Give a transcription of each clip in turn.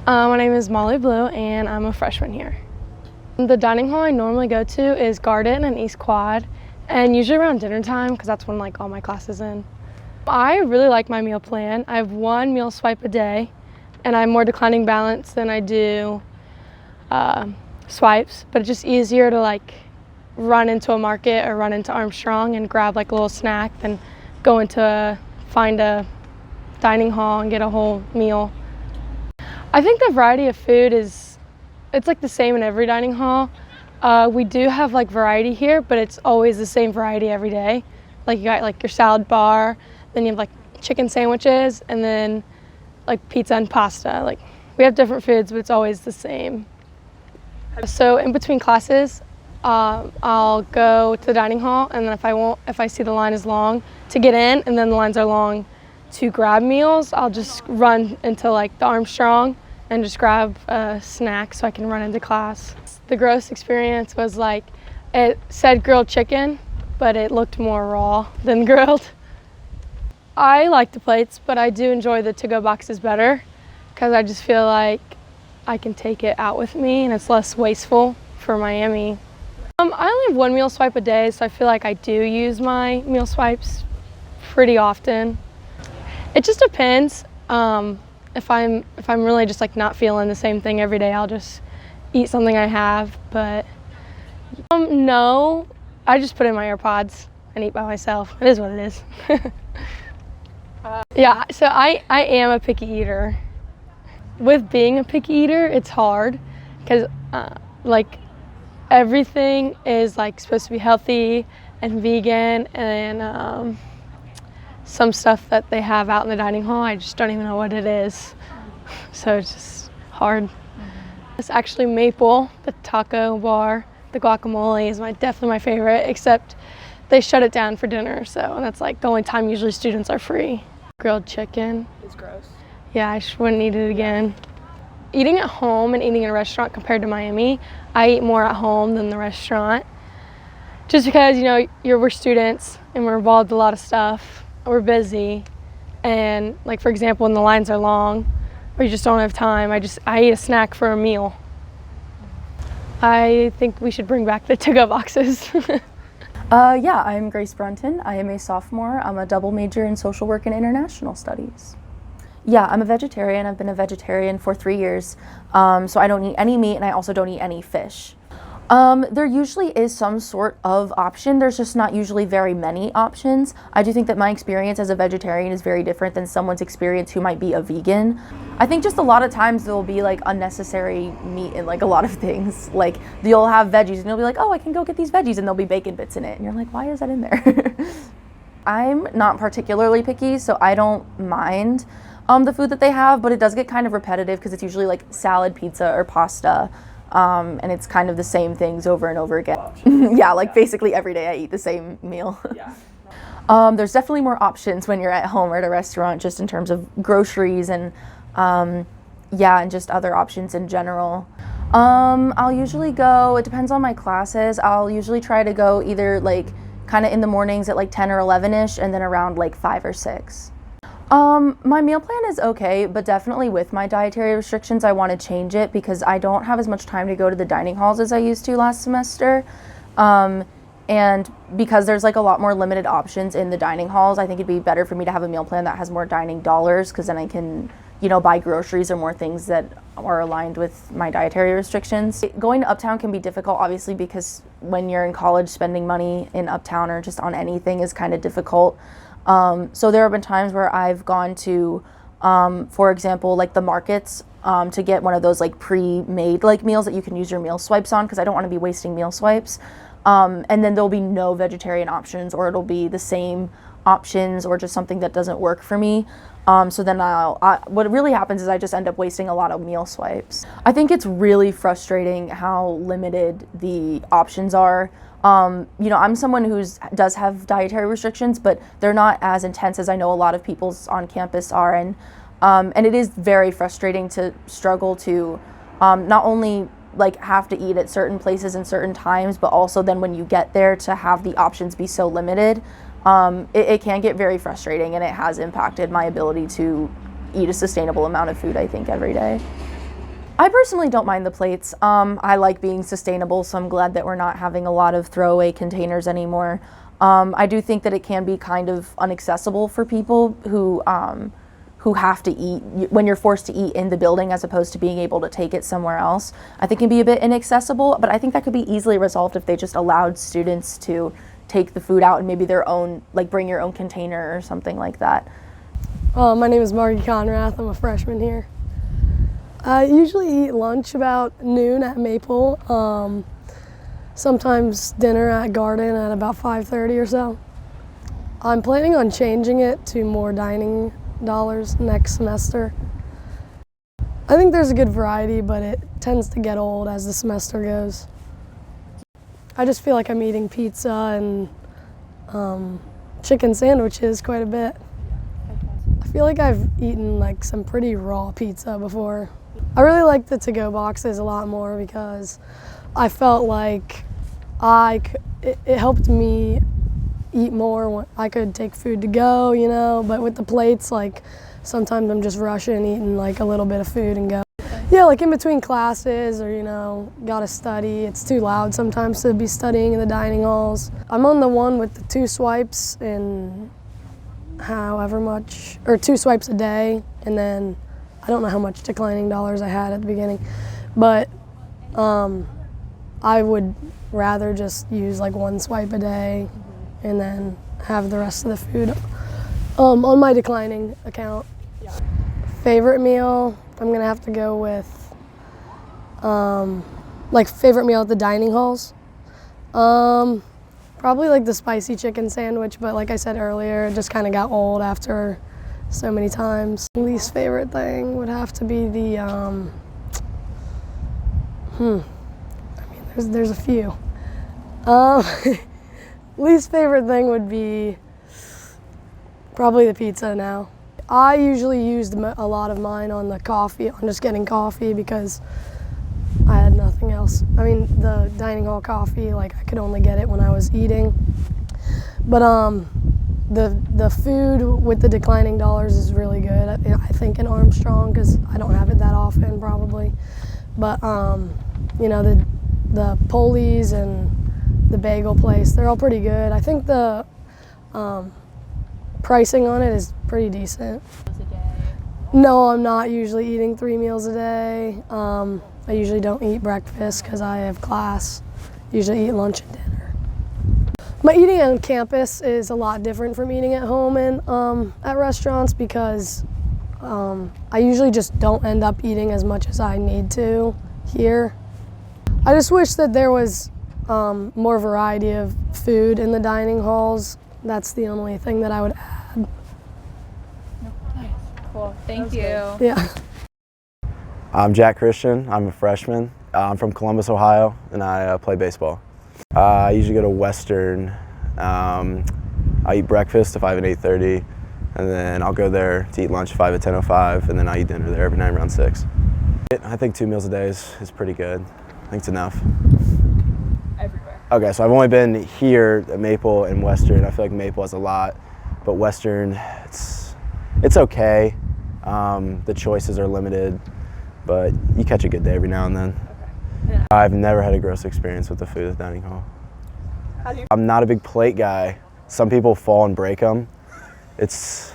My name is Molly Blue and I'm a freshman here. The dining hall I normally go to is Garden and East Quad, and usually around dinner time because that's when all my classes in. I really like my meal plan. I have one meal swipe a day and I'm more declining balance than I do swipes, but it's just easier to run into a market or run into Armstrong and grab a little snack than find a dining hall and get a whole meal. I think the variety of food it's the same in every dining hall. We do have variety here, but it's always the same variety every day. You got your salad bar, then you have chicken sandwiches, and then pizza and pasta. We have different foods, but it's always the same. So in between classes, I'll go to the dining hall, and then if I see the line is long to get in, and then the lines are long to grab meals, I'll just run into the Armstrong and just grab a snack so I can run into class. The gross experience was it said grilled chicken, but it looked more raw than grilled. I like the plates, but I do enjoy the to-go boxes better because I just feel like I can take it out with me and it's less wasteful for Miami. I only have one meal swipe a day, so I feel like I do use my meal swipes pretty often. It just depends. If I'm really just not feeling the same thing every day, I'll just eat something I have. But no, I just put in my AirPods and eat by myself. It is what it is. Yeah, so I am a picky eater. With being a picky eater, it's hard because everything is supposed to be healthy and vegan, and some stuff that they have out in the dining hall, I just don't even know what it is. So it's just hard. It's actually Maple, the taco bar. The guacamole is definitely my favorite, except they shut it down for dinner, so that's the only time usually students are free. Grilled chicken. It's gross. Yeah, I just wouldn't eat it again. Eating at home and eating in a restaurant compared to Miami, I eat more at home than the restaurant. Just because, we're students and we're involved in a lot of stuff. We're busy, and for example, when the lines are long or you just don't have time, I eat a snack for a meal. I think we should bring back the to-go boxes. Yeah, I'm Grace Brunton. I am a sophomore. I'm a double major in social work and international studies. Yeah, I'm a vegetarian. I've been a vegetarian for 3 years, so I don't eat any meat and I also don't eat any fish. There usually is some sort of option. There's just not usually very many options. I do think that my experience as a vegetarian is very different than someone's experience who might be a vegan. I think just a lot of times there will be unnecessary meat in a lot of things. You'll have veggies and you'll be oh, I can go get these veggies, and there'll be bacon bits in it. And you're why is that in there? I'm not particularly picky, so I don't mind the food that they have, but it does get kind of repetitive because it's usually salad, pizza, or pasta. And it's kind of the same things over and over again. Yeah, basically every day I eat the same meal. Yeah. There's definitely more options when you're at home or at a restaurant, just in terms of groceries and and just other options in general. I'll usually go, it depends on my classes, I'll usually try to go either kind of in the mornings at 10 or 11ish, and then around 5 or 6. My meal plan is okay, but definitely with my dietary restrictions, I want to change it because I don't have as much time to go to the dining halls as I used to last semester. And because there's a lot more limited options in the dining halls, I think it'd be better for me to have a meal plan that has more dining dollars, because then I can, buy groceries or more things that are aligned with my dietary restrictions. Going to Uptown can be difficult, obviously, because when you're in college, spending money in Uptown or just on anything is kind of difficult. So there have been times where I've gone to, for example, the markets, to get one of those pre-made meals that you can use your meal swipes on, because I don't want to be wasting meal swipes. And then there'll be no vegetarian options, or it'll be the same options, or just something that doesn't work for me. So then what really happens is I just end up wasting a lot of meal swipes. I think it's really frustrating how limited the options are. I'm someone who does have dietary restrictions, but they're not as intense as I know a lot of people's on campus are, and it is very frustrating to struggle to not only have to eat at certain places and certain times, but also then when you get there to have the options be so limited. It can get very frustrating, and it has impacted my ability to eat a sustainable amount of food, I think, every day. I personally don't mind the plates. I like being sustainable, so I'm glad that we're not having a lot of throwaway containers anymore. I do think that it can be kind of inaccessible for people who have to eat when you're forced to eat in the building as opposed to being able to take it somewhere else. I think it can be a bit inaccessible, but I think that could be easily resolved if they just allowed students to take the food out and maybe their own, like bring your own container or something like that. My name is Margie Conrath. I'm a freshman here. I usually eat lunch about noon at Maple. Sometimes dinner at Garden at about 5:30 or so. I'm planning on changing it to more dining dollars next semester. I think there's a good variety, but it tends to get old as the semester goes. I just feel like I'm eating pizza and chicken sandwiches quite a bit. I feel like I've eaten like some pretty raw pizza before. I really like the to-go boxes a lot more because I felt like it helped me eat more when I could take food to go, you know, but with the plates, like sometimes I'm just rushing, eating like a little bit of food and go. Yeah, like in between classes or, you know, gotta study. It's too loud sometimes to be studying in the dining halls. I'm on the one with the 2 swipes and however much, or 2 swipes a day, and then I don't know how much declining dollars I had at the beginning, but I would rather just use like 1 swipe a day and then have the rest of the food on my declining account. Favorite meal, I'm gonna have to go with like favorite meal at the dining halls. Probably like the spicy chicken sandwich, but like I said earlier, it just kind of got old after so many times. Least favorite thing would have to be the, I mean, there's a few. Least favorite thing would be probably the pizza now. I usually used a lot of mine on the coffee, on just getting coffee because I had nothing else. I mean, the dining hall coffee, like I could only get it when I was eating. But the food with the declining dollars is really good. I think in Armstrong, because I don't have it that often probably. But you know, the Polies and the bagel place, they're all pretty good. I think the pricing on it is pretty decent. No, I'm not usually eating 3 meals a day. I usually don't eat breakfast because I have class. Usually eat lunch and dinner. My eating on campus is a lot different from eating at home and at restaurants because I usually just don't end up eating as much as I need to here. I just wish that there was more variety of food in the dining halls. That's the only thing that I would add. Cool, thank you. Yeah. I'm Jack Christian. I'm a freshman. I'm from Columbus, Ohio, and I play baseball. I usually go to Western. I eat breakfast at 5 and 8:30, and then I'll go there to eat lunch at 5 at 10:05, and then I eat dinner there every night around 6. I think 2 meals a day is pretty good. I think it's enough. Everywhere. Okay, so I've only been here at Maple and Western. I feel like Maple has a lot, but Western, it's okay. The choices are limited, but you catch a good day every now and then. Okay. Yeah. I've never had a gross experience with the food at the dining hall. I'm not a big plate guy. Some people fall and break them. It's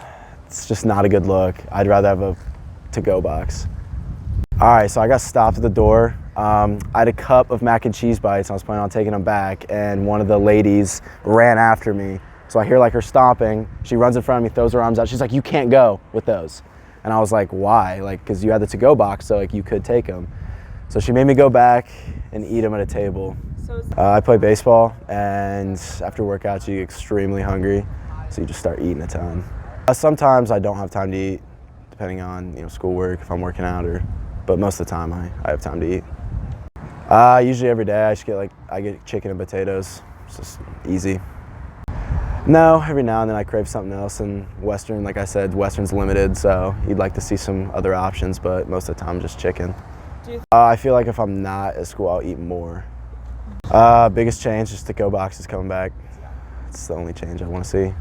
just not a good look. I'd rather have a to-go box. All right, so I got stopped at the door. I had a cup of mac and cheese bites. I was planning on taking them back, and one of the ladies ran after me. So I hear like her stomping. She runs in front of me, throws her arms out. She's like, "You can't go with those." And I was like, "Why?" Like, because you had the to-go box, so like you could take them. So she made me go back and eat them at a table. I play baseball, and after workouts you get extremely hungry, so you just start eating a ton. Sometimes I don't have time to eat, depending on schoolwork, if I'm working out, but most of the time I have time to eat. Usually every day I get chicken and potatoes. It's just easy. No, every now and then I crave something else, and Western, like I said, Western's limited, so you'd like to see some other options, but most of the time just chicken. I feel like if I'm not at school, I'll eat more. Biggest change, just to-go boxes coming back. It's the only change I want to see.